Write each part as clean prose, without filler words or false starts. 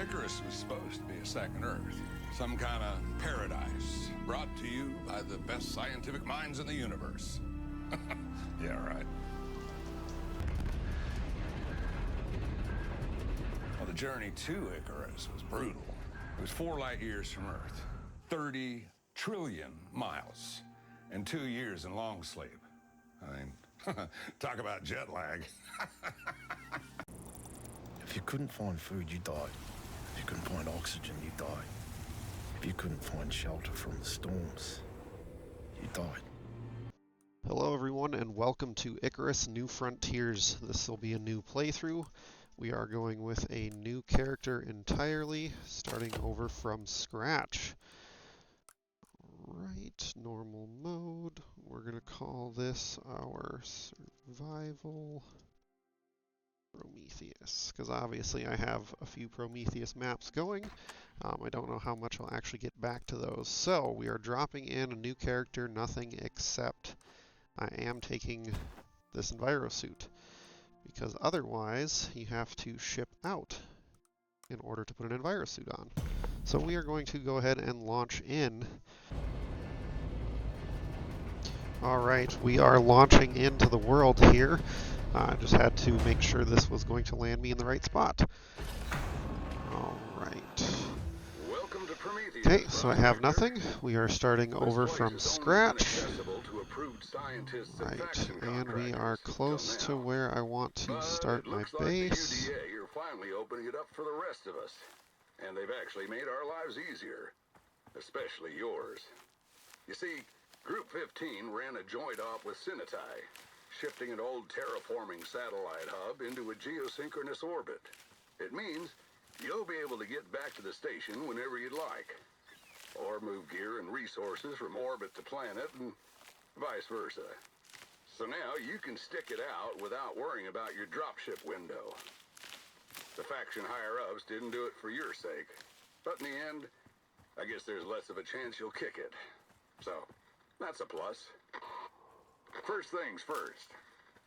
Icarus was supposed to be a second Earth. Some kind of paradise brought to you by the best scientific minds in the universe. Yeah, right. Well, the journey to Icarus was brutal. It was 4 light years from Earth, 30 trillion miles, and 2 years in long sleep. I mean, talk about jet lag. If you couldn't find food, you died. If you couldn't find oxygen, you died. If you couldn't find shelter from the storms, you died. Hello everyone and welcome to Icarus New Frontiers. This will be a new playthrough. We are going with a new character entirely, starting over from scratch. Right, normal mode. We're going to call this our survival Prometheus, because obviously I have a few Prometheus maps going. I don't know how much I'll actually get back to those. So we are dropping in a new character, nothing except I am taking this enviro suit, because otherwise you have to ship out in order to put an enviro suit on. So we are going to go ahead and launch in. Alright, we are launching into the world here. I just had to make sure this was going to land me in the right spot. Alright. Welcome to Prometheus. Okay, so I have nothing. We are starting over from scratch. Right, and we are close to where I want to start my base. Like the UDA, you're finally opening it up for the rest of us. And they've actually made our lives easier. Especially yours. You see, Group 15 ran a joint op with Cinetai, shifting an old terraforming satellite hub into a geosynchronous orbit. It means you'll be able to get back to the station whenever you'd like. Or move gear and resources from orbit to planet and vice versa. So now you can stick it out without worrying about your dropship window. The faction higher-ups didn't do it for your sake. But in the end, I guess there's less of a chance you'll kick it. So, that's a plus. First things first.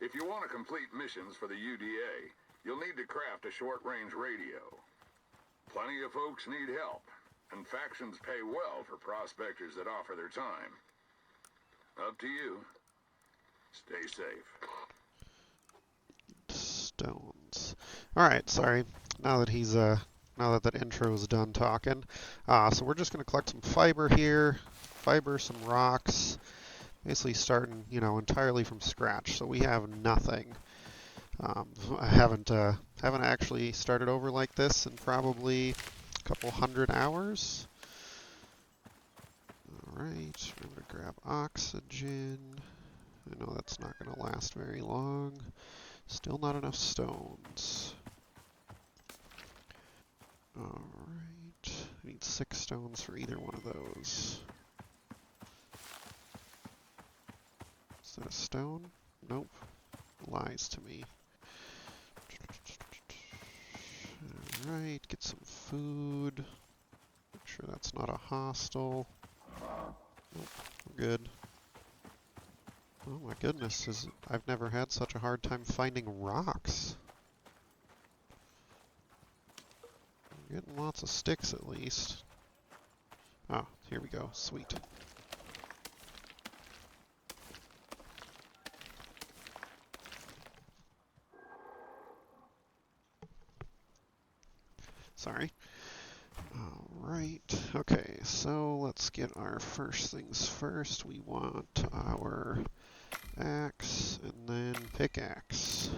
If you want to complete missions for the UDA, you'll need to craft a short-range radio. Plenty of folks need help, and factions pay well for prospectors that offer their time. Up to you. Stay safe. Stones. Alright, sorry. Now that he's now that that intro's done talking. So we're just gonna collect some fiber here. Fiber, some rocks. Basically starting, entirely from scratch. So we have nothing. I haven't actually started over like this in probably a couple hundred hours. Alright, remember to grab oxygen. I know that's not going to last very long. Still not enough stones. Alright, I need 6 stones for either one of those. Is that a stone? Nope. Lies to me. Alright, get some food. Make sure that's not a hostile. Nope, we're good. Oh my goodness, I've never had such a hard time finding rocks. I'm getting lots of sticks at least. Oh, here we go. Sweet. Sorry. Alright, okay, so let's get our first things first. We want our axe and then pickaxe.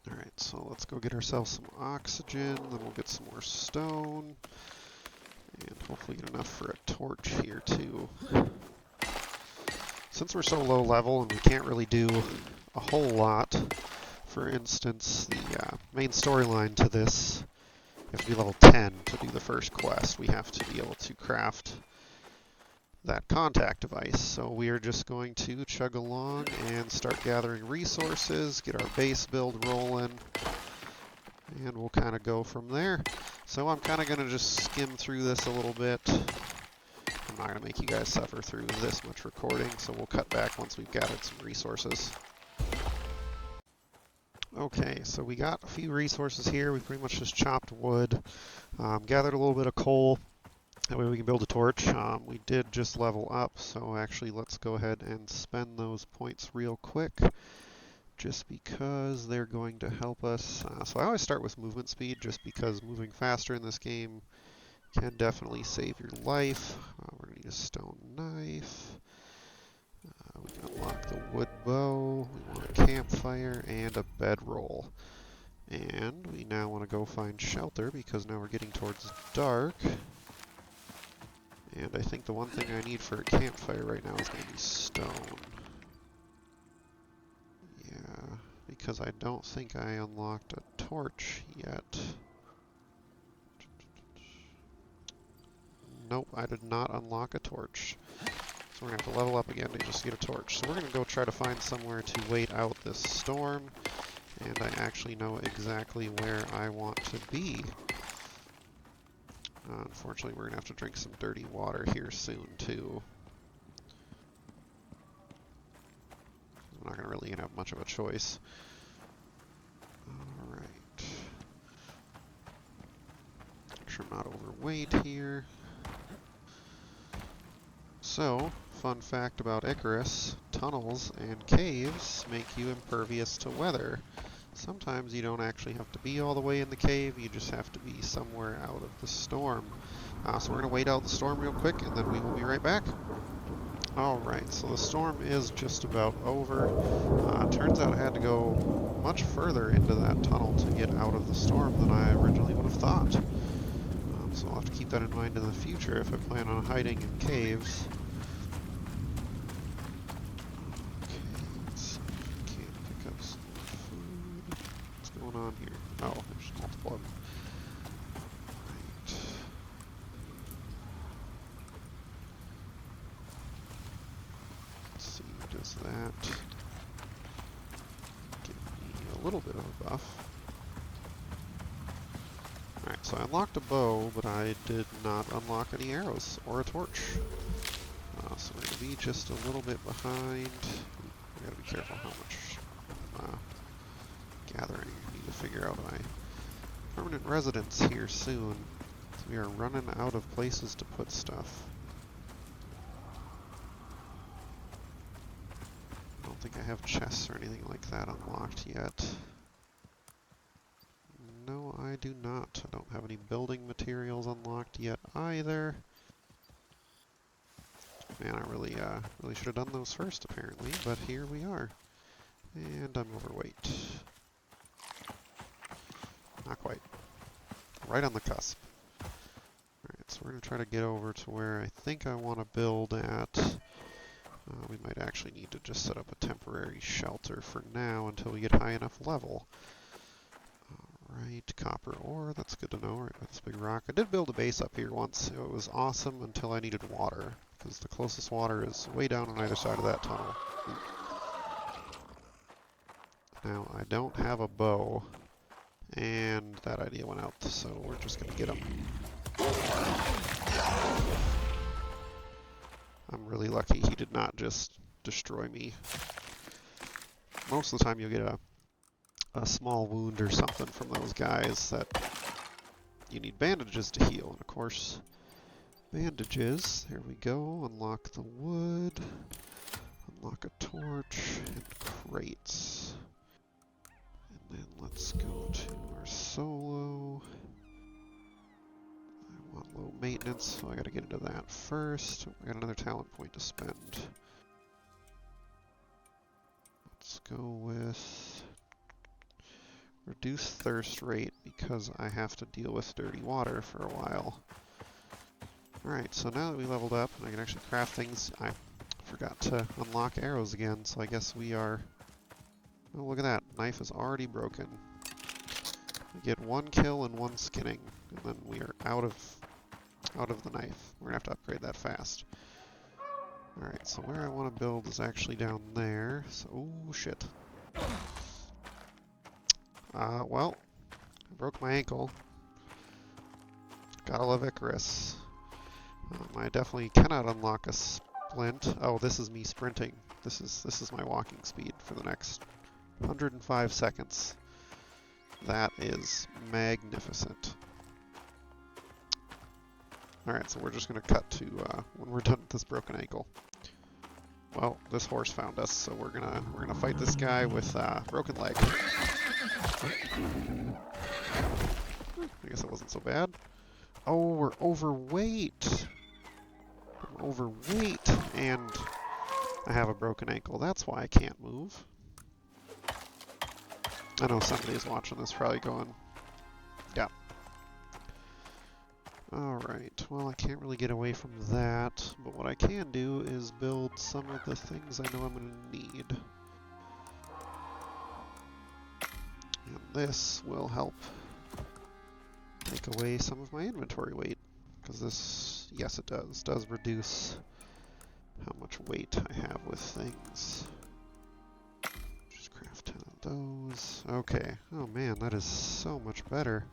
Alright, so let's go get ourselves some oxygen, then we'll get some more stone, and hopefully get enough for a torch here too. Since we're so low level and we can't really do a whole lot, for instance, the main storyline to this, you have to be level 10 to do the first quest. We have to be able to craft that contact device. So we are just going to chug along and start gathering resources, get our base build rolling, and we'll kind of go from there. So I'm kind of going to just skim through this a little bit. I'm not going to make you guys suffer through this much recording, so we'll cut back once we've gathered some resources. Okay, so we got a few resources here. We pretty much just chopped wood, gathered a little bit of coal. That way we can build a torch. We did just level up, so actually let's go ahead and spend those points real quick, just because they're going to help us. So I always start with movement speed, just because moving faster in this game can definitely save your life. We're going to need a stone knife. We can unlock the wood bow. We want a campfire and a bedroll. And we now want to go find shelter, because now we're getting towards dark. And I think the one thing I need for a campfire right now is going to be stone. Yeah, because I don't think I unlocked a torch yet. Nope, I did not unlock a torch. So we're going to have to level up again to just get a torch. So we're going to go try to find somewhere to wait out this storm. And I actually know exactly where I want to be. Unfortunately, we're going to have to drink some dirty water here soon, too. I'm not going to really have much of a choice. Alright. Make sure I'm not overweight here. So, fun fact about Icarus, tunnels and caves make you impervious to weather. Sometimes you don't actually have to be all the way in the cave, you just have to be somewhere out of the storm. So we're going to wait out the storm real quick, and then we will be right back. Alright, so the storm is just about over. Turns out I had to go much further into that tunnel to get out of the storm than I originally would have thought. So I'll have to keep that in mind in the future if I plan on hiding in caves. On here. Oh, there's multiple of them. Right. Let's see, does that give me a little bit of a buff? Alright, so I unlocked a bow, but I did not unlock any arrows or a torch. So we're going to be just a little bit behind. I gotta be careful how much gathering. To figure out my permanent residence here soon. So we are running out of places to put stuff. I don't think I have chests or anything like that unlocked yet. No, I do not. I don't have any building materials unlocked yet either. Man, I really should have done those first apparently, but here we are. And I'm overweight. Not quite. Right on the cusp. Alright, so we're going to try to get over to where I think I want to build at. We might actually need to just set up a temporary shelter for now until we get high enough level. Alright, copper ore, that's good to know, right by this big rock. I did build a base up here once. It was awesome until I needed water, because the closest water is way down on either side of that tunnel. Now, I don't have a bow. And that idea went out, so we're just going to get him. I'm really lucky he did not just destroy me. Most of the time you'll get a small wound or something from those guys that you need bandages to heal. And of course, bandages, there we go, unlock the wood, unlock a torch, and crates. And then let's go to our solo. I want low maintenance, so I gotta get into that first. I got another talent point to spend. Let's go with reduce thirst rate because I have to deal with dirty water for a while. Alright, so now that we leveled up and I can actually craft things, I forgot to unlock arrows again, so I guess we are... Oh, look at that. Knife is already broken. We get 1 kill and 1 skinning, and then we are out of the knife. We're gonna have to upgrade that fast. Alright, so where I want to build is actually down there. So, oh shit. Well, I broke my ankle. Gotta love Icarus. I definitely cannot unlock a splint. Oh, this is me sprinting. This is my walking speed for the next 105 seconds. That is magnificent. Alright, so we're just going to cut to when we're done with this broken ankle. Well, this horse found us, so we're gonna fight this guy with broken leg. I guess it wasn't so bad. Oh, we're overweight. I'm overweight, and I have a broken ankle. That's why I can't move. I know somebody's watching this probably going, yeah. Alright, well I can't really get away from that, but what I can do is build some of the things I know I'm going to need. And this will help take away some of my inventory weight, because this, yes it does reduce how much weight I have with things. Just craft 10 of those. Okay, oh man, that is so much better.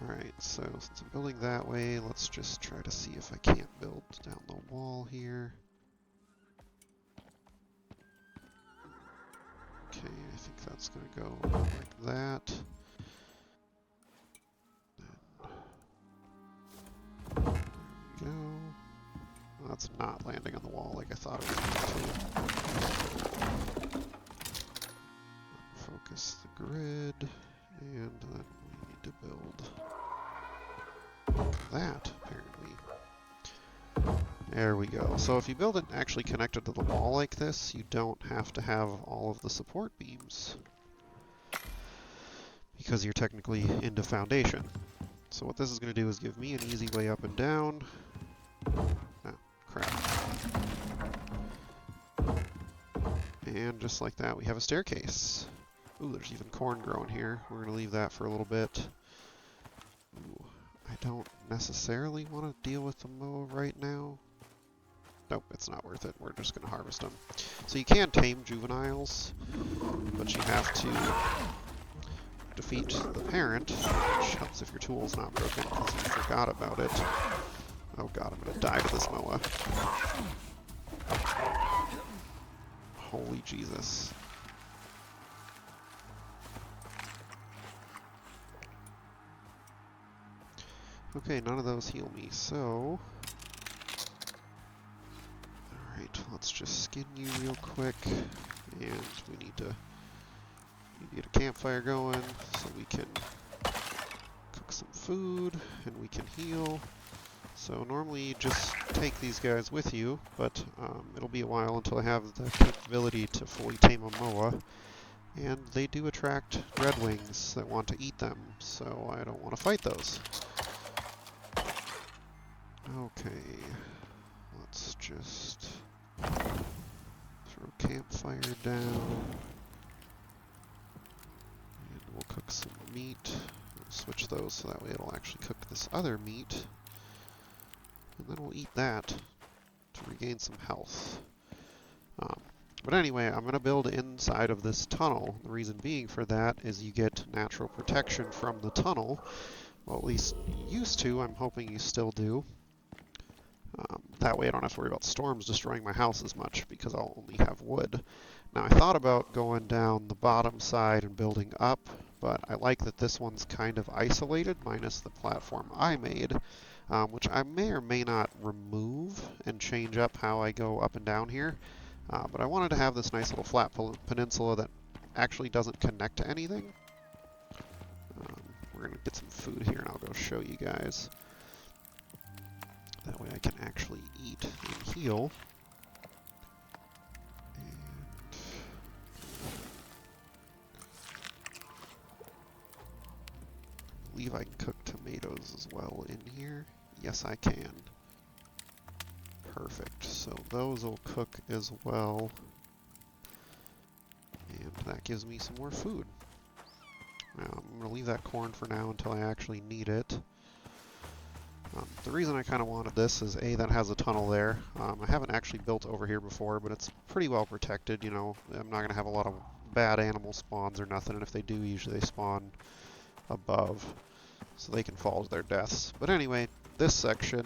Alright, so since I'm building that way, let's just try to see if I can't build down the wall here. Okay, I think that's going to go like that. There we go. Well, that's not landing on the wall like I thought it was going to. Focus the grid, and then we need to build that, apparently. There we go. So if you build it actually connected to the wall like this, you don't have to have all of the support beams, because you're technically into foundation. So what this is going to do is give me an easy way up and down. Oh, crap. And just like that, we have a staircase. Ooh, there's even corn growing here. We're going to leave that for a little bit. Ooh, I don't necessarily want to deal with the moa right now. Nope, it's not worth it. We're just going to harvest them. So you can tame juveniles, but you have to defeat the parent, which helps if your tool's not broken because you forgot about it. Oh god, I'm going to die to this moa. Holy Jesus. Okay, none of those heal me, so... Alright, let's just skin you real quick, and we need to get a campfire going so we can cook some food, and we can heal. So normally you just take these guys with you, but it'll be a while until I have the capability to fully tame a moa. And they do attract redwings that want to eat them, so I don't want to fight those. Okay, let's just throw campfire down, and we'll cook some meat. We'll switch those so that way it'll actually cook this other meat, and then we'll eat that to regain some health. But anyway, I'm going to build inside of this tunnel. The reason being for that is you get natural protection from the tunnel. Well, at least you used to. I'm hoping you still do. That way I don't have to worry about storms destroying my house as much because I'll only have wood. Now I thought about going down the bottom side and building up, but I like that this one's kind of isolated, minus the platform I made, which I may or may not remove and change up how I go up and down here. But I wanted to have this nice little flat peninsula that actually doesn't connect to anything. We're going to get some food here and I'll go show you guys. That way I can actually eat and heal. And I believe I can cook tomatoes as well in here. Yes, I can. Perfect. So those will cook as well. And that gives me some more food. Now, I'm going to leave that corn for now until I actually need it. The reason I kind of wanted this is A, that has a tunnel there. I haven't actually built over here before, but it's pretty well protected, you know. I'm not going to have a lot of bad animal spawns or nothing, and if they do, usually they spawn above, so they can fall to their deaths. But anyway, this section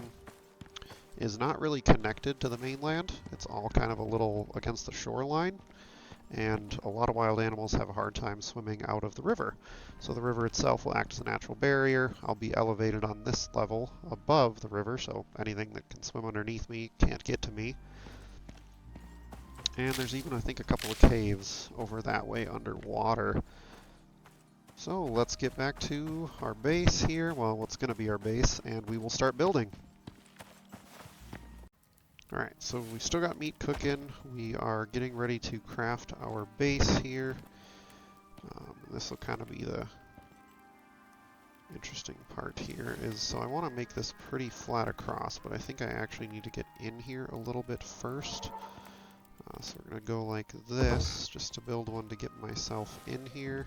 is not really connected to the mainland. It's all kind of a little against the shoreline, and a lot of wild animals have a hard time swimming out of the river. So the river itself will act as a natural barrier. I'll be elevated on this level above the river, so anything that can swim underneath me can't get to me. And there's even, I think, a couple of caves over that way underwater. So let's get back to our base here, well, what's going to be our base, and we will start building. Alright, so we still got meat cooking. We are getting ready to craft our base here. This will kind of be the interesting part here, is so I want to make this pretty flat across, but I think I actually need to get in here a little bit first. So we're going to go like this, just to build one to get myself in here.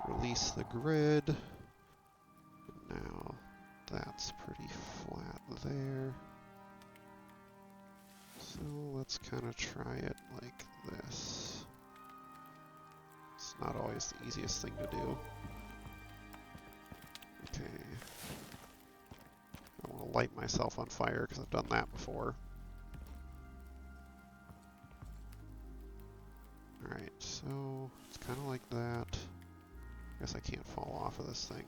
Release the grid. Now that's pretty flat there. So let's kind of try it like this. It's not always the easiest thing to do. Okay. I want to light myself on fire because I've done that before. Alright, so it's kind of like that. I guess I can't fall off of this thing.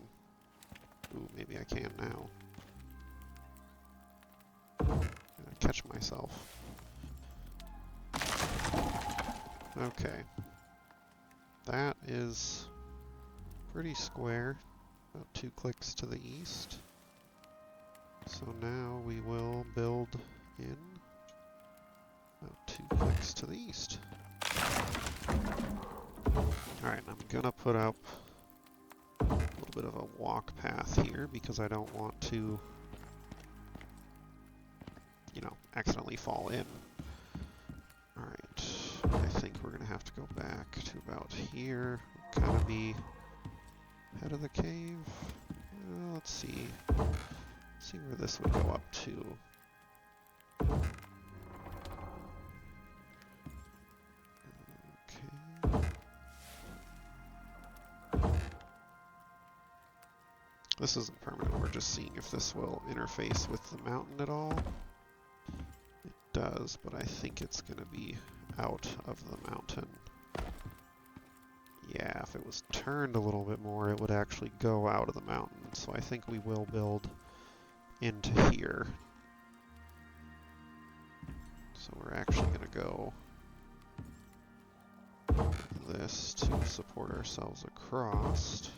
Ooh, maybe I can now. Catch myself. Okay. That is pretty square. About 2 clicks to the east. So now we will build in about 2 clicks to the east. Alright, I'm gonna put up a little bit of a walk path here because I don't want to, you know, accidentally fall in. Alright, I think we're gonna have to go back to about here, kind of be head of the cave. Let's see. See where this would go up to. Okay. This isn't permanent, we're just seeing if this will interface with the mountain at all. It does, but I think it's going to be out of the mountain. Yeah, if it was turned a little bit more, it would actually go out of the mountain. So I think we will build into here. So we're actually going to go this to support ourselves across.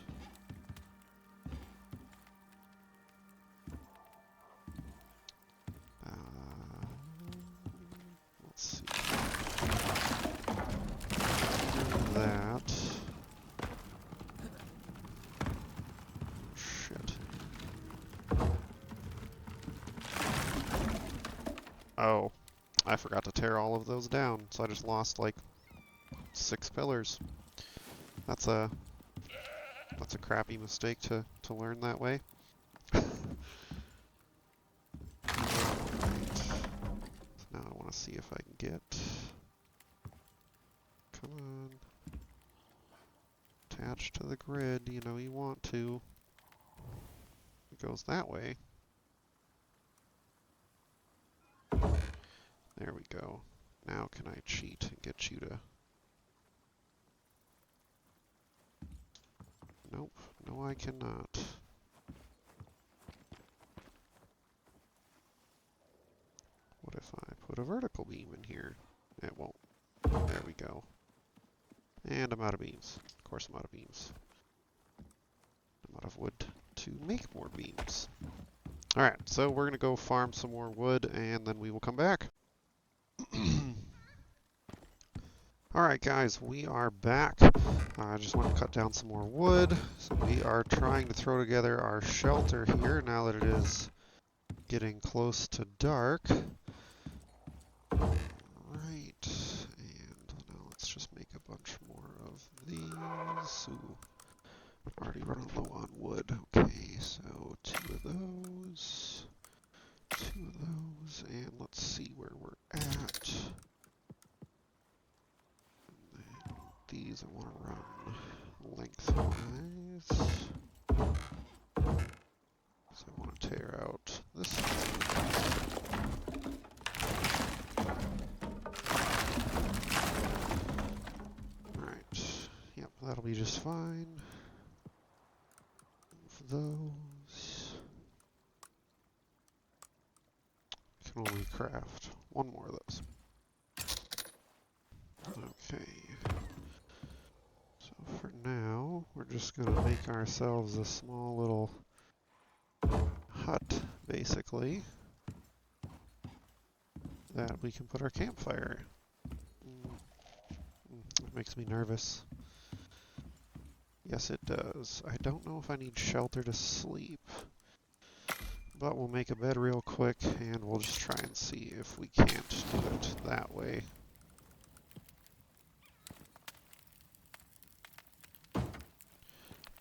Let's see. Do that. Shit. Oh, I forgot to tear all of those down, so I just lost like 6 pillars. That's a crappy mistake to learn that way. Now I want to see if I can get, come on, attached to the grid, you know you want to. It goes that way. There we go. Now can I cheat and get you to... Nope, no I cannot. What if I put a vertical beam in here? It won't. There we go. And I'm out of beams. Of course I'm out of beams. I'm out of wood to make more beams. Alright, so we're going to go farm some more wood and then we will come back. Alright guys, we are back. I just want to cut down some more wood. So we are trying to throw together our shelter here now that it is getting close to dark. Right, and now let's just make a bunch more of these. Ooh, I'm already running low on wood. Okay, so 2 of those, 2 of those, and let's see where we're at. And then these I want to run lengthwise. So I want to tear out this one. just fine. Of those. Can only craft one more of those. Okay. So for now, we're just going to make ourselves a small little hut, basically, that we can put our campfire in. It makes me nervous. Yes, it does. I don't know if I need shelter to sleep, but we'll make a bed real quick, and we'll just try and see if we can't do it that way.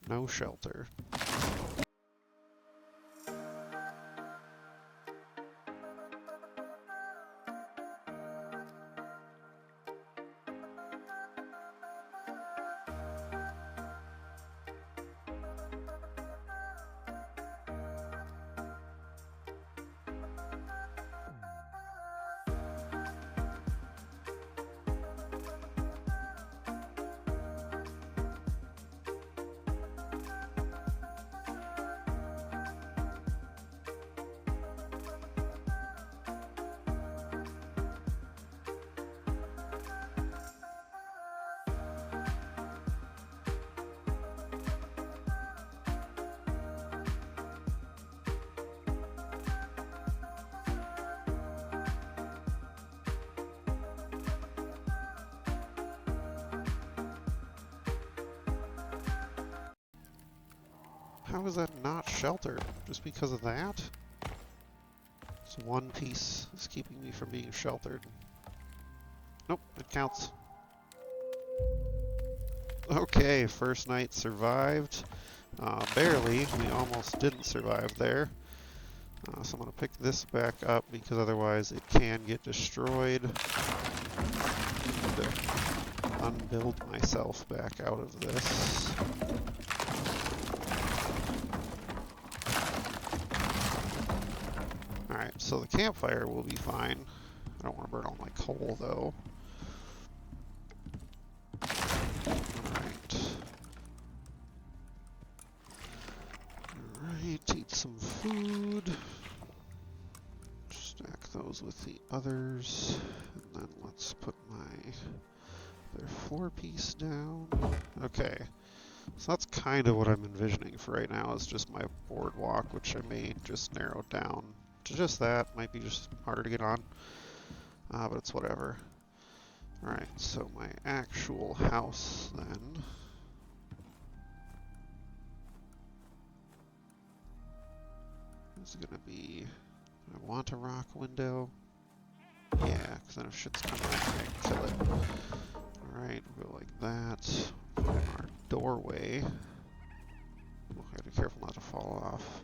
No shelter. How is that not shelter? Just because of that? So one piece is keeping me from being sheltered. Nope, it counts. Okay, first night survived. Barely. We almost didn't survive there. So I'm going to pick this back up because otherwise it can get destroyed. Unbuild myself back out of this. Alright, so the campfire will be fine. I don't want to burn all my coal though. Alright, eat some food. Stack those with the others. And then let's put my other floor piece down. Okay, so that's kind of what I'm envisioning for right now, is just my boardwalk, which I may just narrow down to just that. Might be just harder to get on, but it's whatever. Alright, so my actual house then. Is gonna be, I want a rock window. Yeah, because then if shit's coming at me, I can kill it. Alright, we'll go like that. Put in our doorway. We'll have to be careful not to fall off.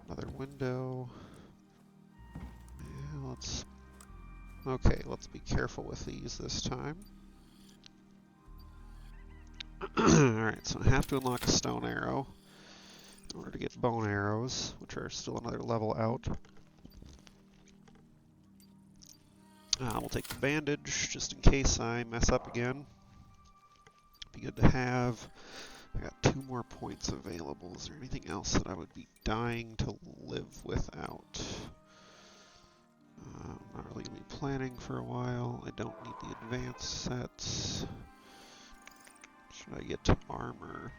Another window. Yeah, let's... Okay, let's be careful with these this time. Alright, so I have to unlock a stone arrow in order to get bone arrows, which are still another level out. We'll take the bandage, just in case I mess up again. Be good to have. I got 2 more points available. Is there anything else that I would be dying to live without? I'm not really going to be planning for a while. I don't need the advanced sets. Should I get to armor?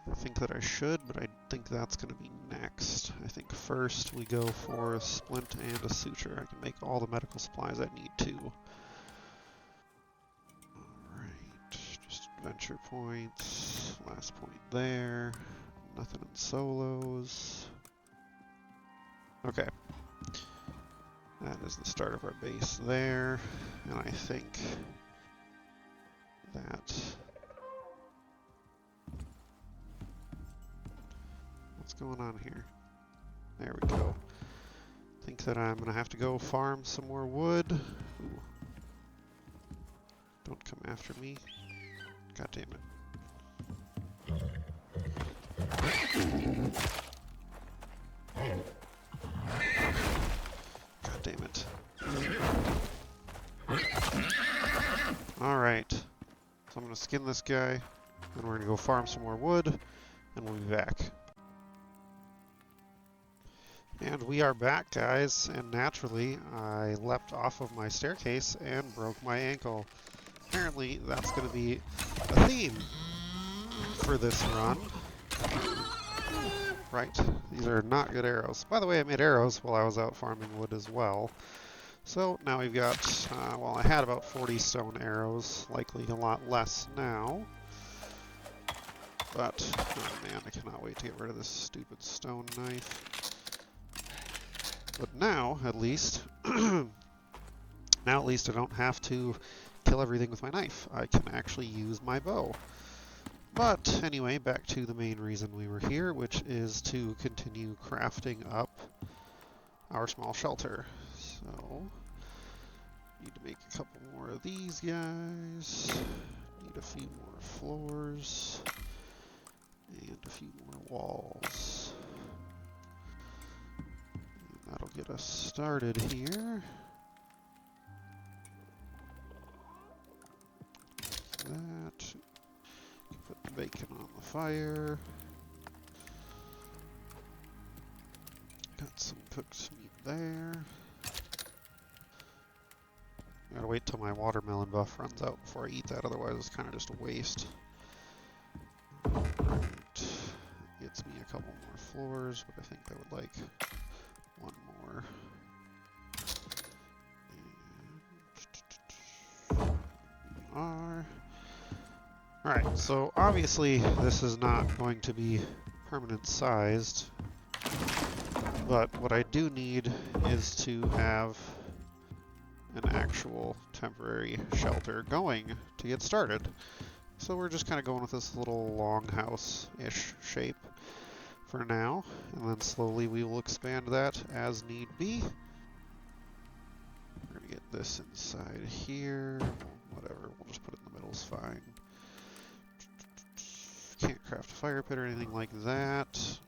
I think that I should, but I think that's going to be next. I think first we go for a splint and a suture. I can make all the medical supplies I need to. Alright, just adventure points. Last point there. Nothing in solos. Okay. That is the start of our base there. And I think that... What's going on here? There we go. I think that I'm going to have to go farm some more wood. Ooh. Don't come after me. God damn it. God damn it. Alright. Alright. So I'm going to skin this guy, and we're going to go farm some more wood, and we'll be back. And we are back, guys, and naturally, I leapt off of my staircase and broke my ankle. Apparently, that's going to be a theme for this run. Right, these are not good arrows. By the way, I made arrows while I was out farming wood as well. So now we've got, well, I had about 40 stone arrows, likely a lot less now. But, oh man, I cannot wait to get rid of this stupid stone knife. But now, at least, I don't have to kill everything with my knife. I can actually use my bow. But anyway, back to the main reason we were here, which is to continue crafting up our small shelter. So, need to make a couple more of these guys. Need a few more floors. And a few more walls. And that'll get us started here. That. Put the bacon on the fire. Got some cooked meat there. Gotta wait till my watermelon buff runs out before I eat that, otherwise it's kind of just a waste. Alright. Gets me a couple more floors, but I think I would like one more. And alright, so obviously this is not going to be permanent sized, but what I do need is to have an actual temporary shelter going to get started. So we're just kind of going with this little longhouse-ish shape for now, and then slowly we will expand that as need be. We're going to get this inside here, whatever, we'll just put it in the middle, is fine. Can't craft a fire pit or anything like that.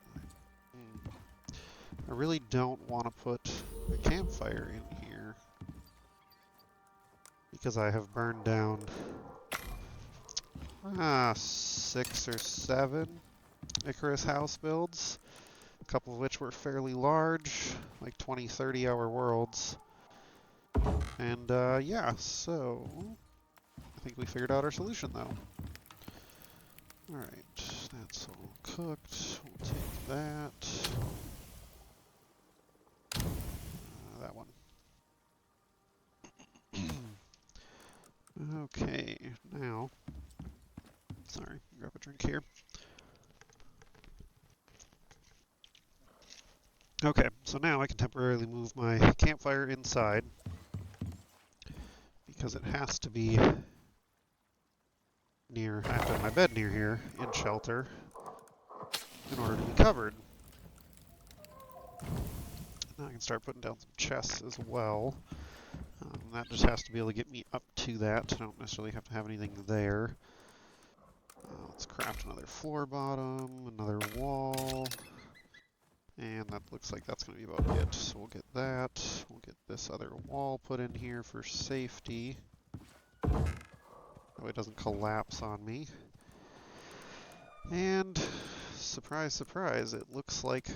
I really don't want to put a campfire in here because I have burned down 6 or 7 Icarus house builds, a couple of which were fairly large, like 20-30 hour worlds. And yeah, so I think we figured out our solution though. Alright, that's all cooked. We'll take that. That one. Okay, now, sorry, grab a drink here. Okay, so now I can temporarily move my campfire inside because it has to be near, I have to have my bed near here in shelter in order to be covered. Now I can start putting down some chests as well. That just has to be able to get me up to that. I don't necessarily have to have anything there. Let's craft another floor bottom, another wall. And that looks like that's going to be about it. So we'll get that. We'll get this other wall put in here for safety. That way it doesn't collapse on me. And surprise, surprise, it looks like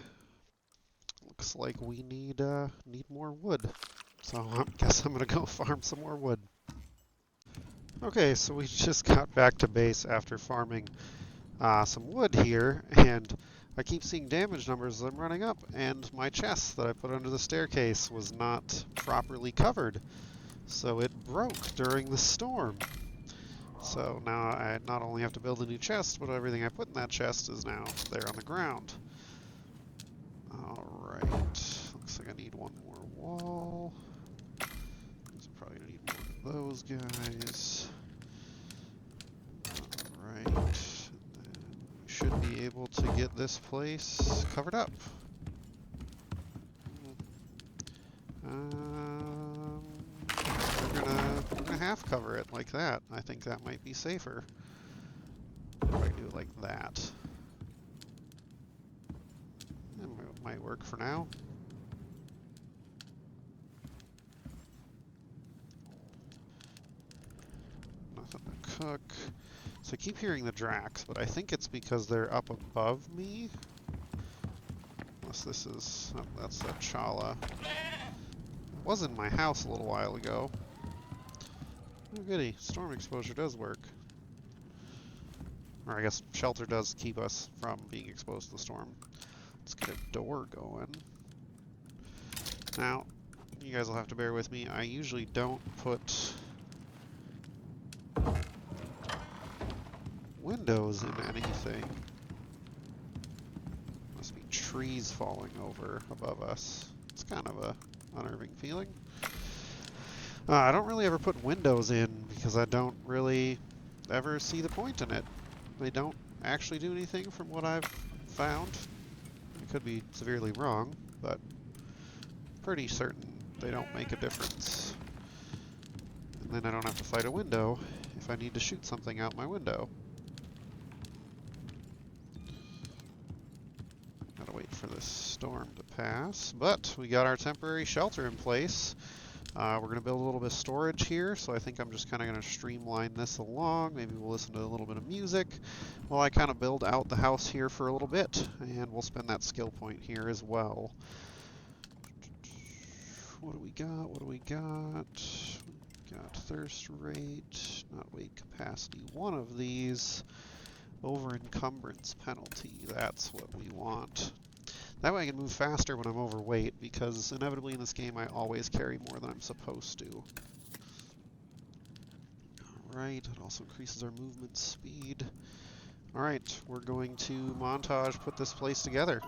we need more wood. So I guess I'm gonna go farm some more wood. Okay, so we just got back to base after farming some wood here, and I keep seeing damage numbers as I'm running up, and my chest that I put under the staircase was not properly covered. So it broke during the storm. So now I not only have to build a new chest, but everything I put in that chest is now there on the ground. Alright, looks like I need one more wall. So probably gonna need more of those guys. Alright, and then we should be able to get this place covered up. We're gonna half cover it like that. I think that might be safer. If I do it like that. It might work for now. Nothing to cook. So I keep hearing the Dracs, but I think it's because they're up above me. Unless this is... Oh, that's a Chala. It was in my house a little while ago. Oh goody, storm exposure does work. Or I guess shelter does keep us from being exposed to the storm. Let's get a door going. Now, you guys will have to bear with me. I usually don't put windows in anything. Must be trees falling over above us. It's kind of a unnerving feeling. I don't really ever put windows in because I don't really ever see the point in it. They don't actually do anything from what I've found. I could be severely wrong, but pretty certain they don't make a difference. And then I don't have to fight a window if I need to shoot something out my window. Gotta wait for this storm to pass, but we got our temporary shelter in place. We're going to build a little bit of storage here, so I think I'm just kind of going to streamline this along. Maybe we'll listen to a little bit of music while I kind of build out the house here for a little bit, and we'll spend that skill point here as well. What do we got? What do we got? We got thirst rate, not weight capacity. One of these. Over encumbrance penalty. That's what we want. That way I can move faster when I'm overweight, because inevitably in this game I always carry more than I'm supposed to. Alright, it also increases our movement speed. Alright, we're going to montage put this place together.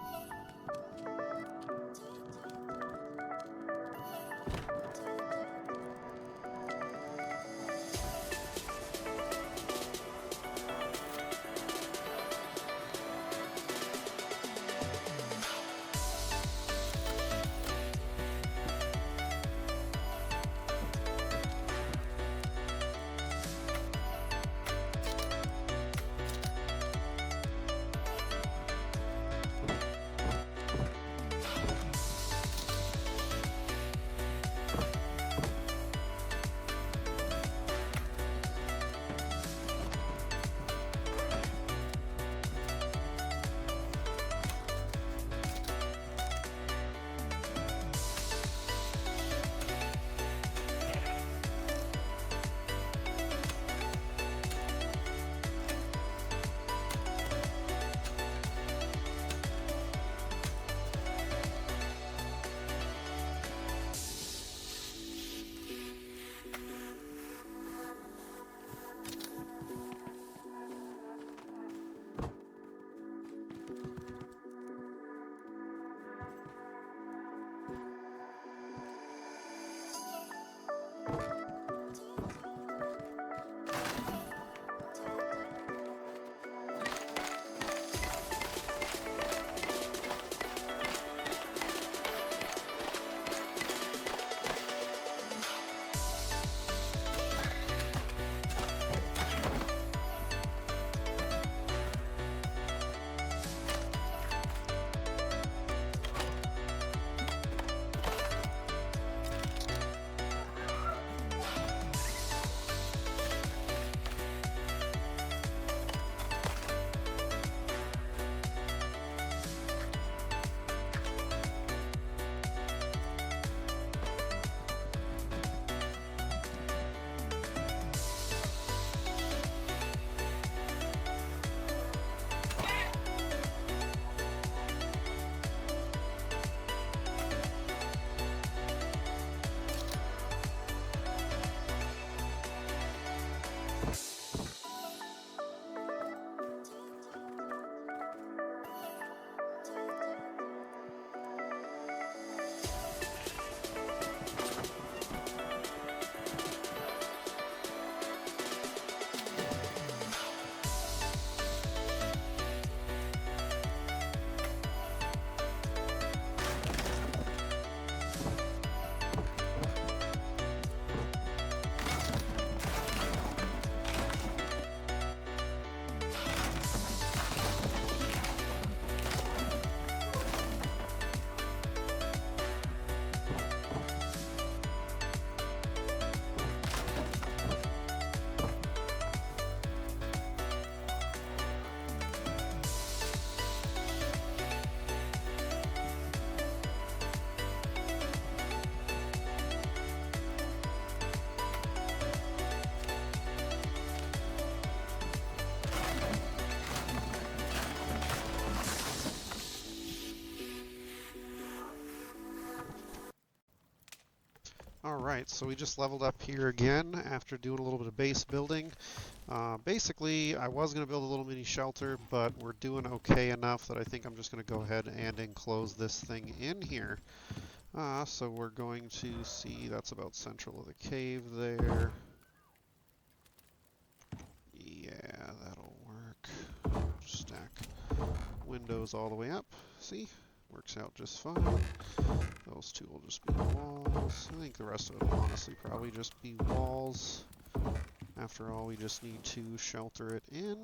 Alright, so we just leveled up here again after doing a little bit of base building. Basically, I was going to build a little mini shelter, but we're doing okay enough that I think I'm just going to go ahead and enclose this thing in here. So we're going to see, that's about central of the cave there. Yeah, that'll work. Stack windows all the way up. See? Works out just fine. Those two will just be walls. I think the rest of it will honestly probably just be walls. After all, we just need to shelter it in.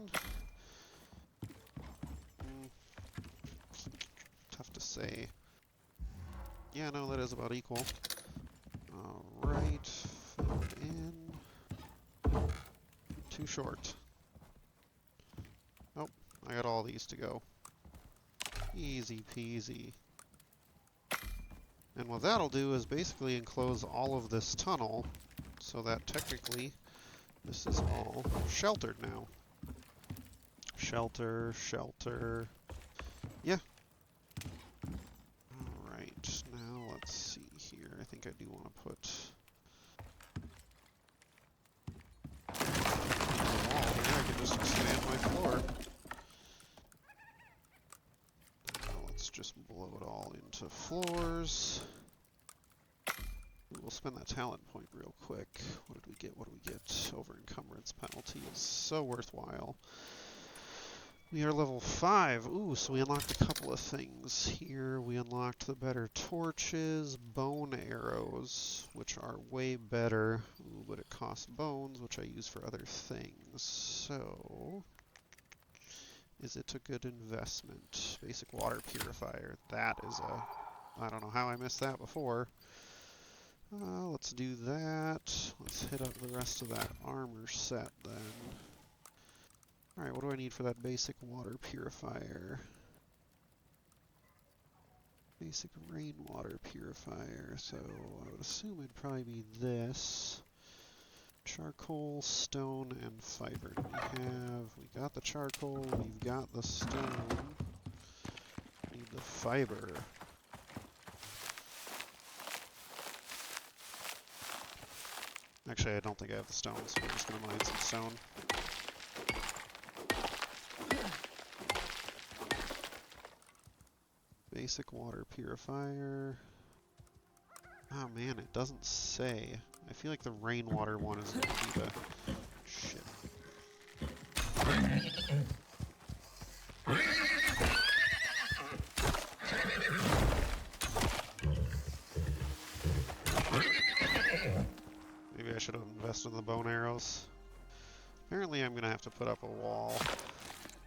Tough to say. Yeah, no, that is about equal. Alright, fill it in. Too short. Oh, I got all these to go. Easy peasy. And what that'll do is basically enclose all of this tunnel so that technically this is all sheltered now. Shelter, shelter. Yeah. Alright, now let's see here. I think I do want to put a wall here. I can just expand my floor. Just blow it all into floors. We'll spend that talent point real quick. What did we get? What do we get? Over encumbrance penalty is so worthwhile. We are level 5. Ooh, so we unlocked a couple of things here. We unlocked the better torches, bone arrows, which are way better. Ooh, but it costs bones, which I use for other things. So is it a good investment? Basic water purifier. That is a... I don't know how I missed that before. Let's do that. Let's hit up the rest of that armor set then. Alright, what do I need for that basic water purifier? Basic rainwater purifier. So I would assume it'd probably be this. Charcoal, stone, and fiber. We got the charcoal, we've got the stone. Need the fiber. Actually, I don't think I have the stone, so we're just gonna mine some stone. Basic water purifier. Oh man, it doesn't say. I feel like the rainwater one is going to be the... Shit. Maybe I should have invested in the bone arrows. Apparently I'm going to have to put up a wall.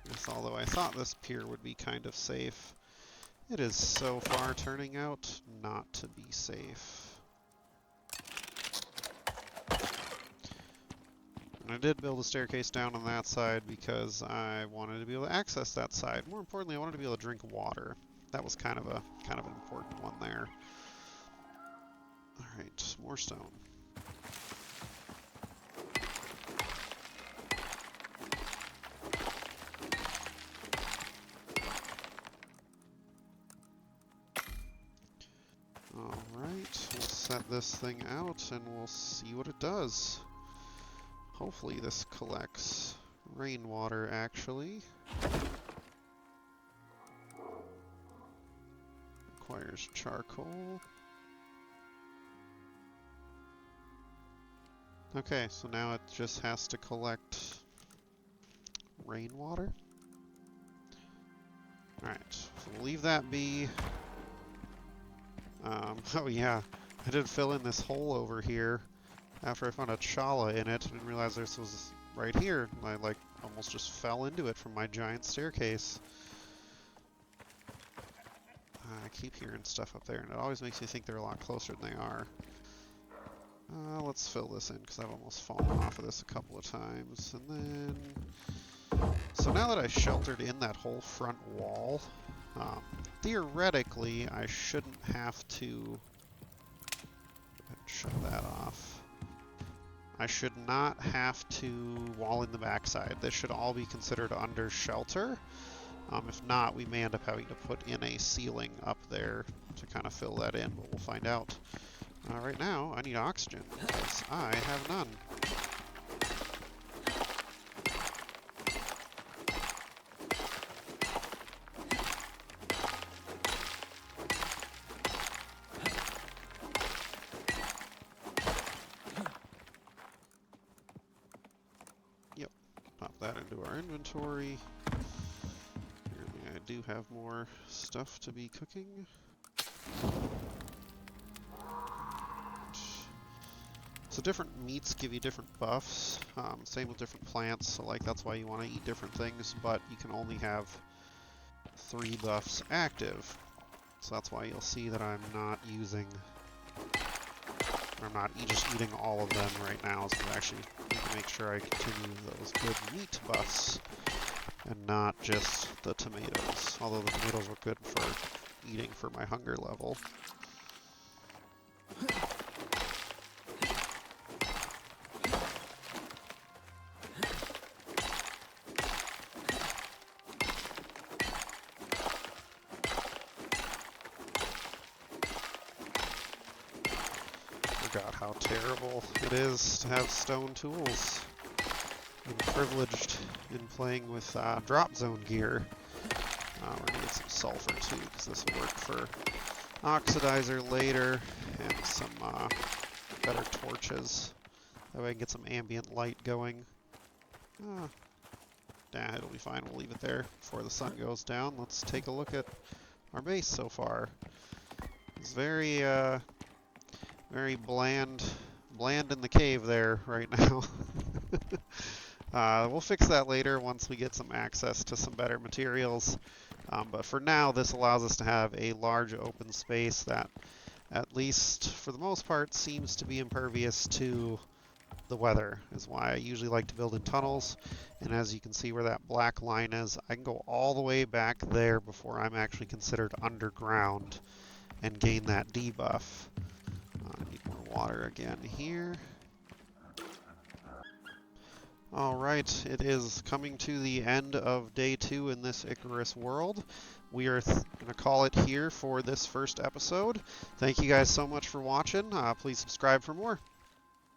Yes, although I thought this pier would be kind of safe. It is so far turning out not to be safe. And I did build a staircase down on that side because I wanted to be able to access that side. More importantly, I wanted to be able to drink water. That was kind of an important one there. Alright, more stone. Alright, we'll set this thing out and we'll see what it does. Hopefully this collects rainwater, actually. Requires charcoal. Okay, so now it just has to collect rainwater. Alright, so we'll leave that be. Oh yeah, I did fill in this hole over here after I found a chala in it. I didn't realize this was right here. I like almost just fell into it from my giant staircase. I keep hearing stuff up there, and it always makes me think they're a lot closer than they are. Let's fill this in, because I've almost fallen off of this a couple of times. And then... So now that I sheltered in that whole front wall, theoretically, I shouldn't have to... Shut that off. I should not have to wall in the backside. This should all be considered under shelter. If not, we may end up having to put in a ceiling up there to kind of fill that in, but we'll find out. Right now, I need oxygen, because I have none. Yep, pop that into our inventory. Apparently I do have more stuff to be cooking. So different meats give you different buffs, same with different plants, so like that's why you want to eat different things, but you can only have 3 buffs active. So that's why you'll see that I'm not using, or I'm not just eating all of them right now, so I actually need to make sure I continue those good meat buffs, and not just the tomatoes, although the tomatoes were good for eating for my hunger level. Forgot how terrible it is to have stone tools. I'm privileged in playing with drop zone gear. We're gonna get some sulfur too, because this will work for oxidizer later, and some better torches. That way I can get some ambient light going. Nah, it'll be fine. We'll leave it there before the sun goes down. Let's take a look at our base so far. It's very very bland in the cave there right now. We'll fix that later once we get some access to some better materials. But for now, this allows us to have a large open space that, at least for the most part, seems to be impervious to the weather, is why I usually like to build in tunnels. And as you can see where that black line is, I can go all the way back there before I'm actually considered underground and gain that debuff. I need more water again here. Alright, it is coming to the end of day 2 in this Icarus world. We are going to call it here for this first episode. Thank you guys so much for watching. Please subscribe for more.